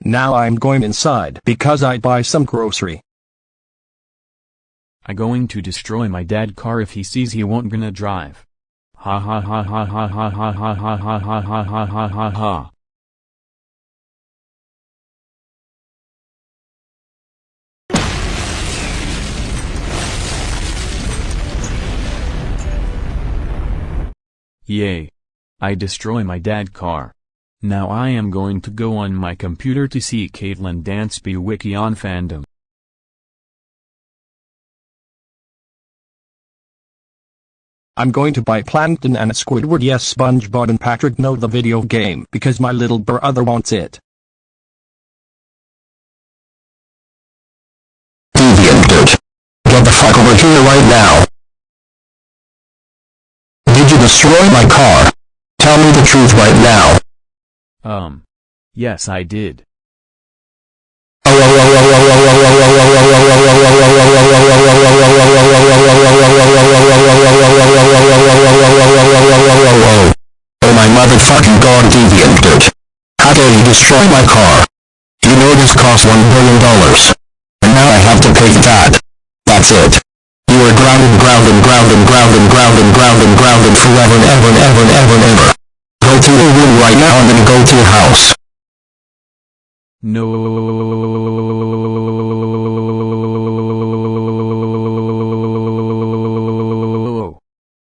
Now I'm going inside because I buy some grocery. I going to destroy my dad car if he sees he won't gonna drive. Ha ha ha ha ha ha ha ha ha ha ha ha ha ha ha ha. Yay. I destroy my dad car. Now I am going to go on my computer to see Caitlyn Dansby wiki on fandom. I'm going to buy Plankton and Squidward. Yes, SpongeBob and Patrick know the video game because my little brother wants it. DeviantArt. Get the fuck over here right now. Did you destroy my car? Tell me the truth right now. Yes I did. Oh my motherfucking god, DeviantArt. How dare you destroy my car? You know this cost $1 billion. And now I have to pay that. That's it. You are grounded forever and ever. Go to your room right now and then go to your house. No.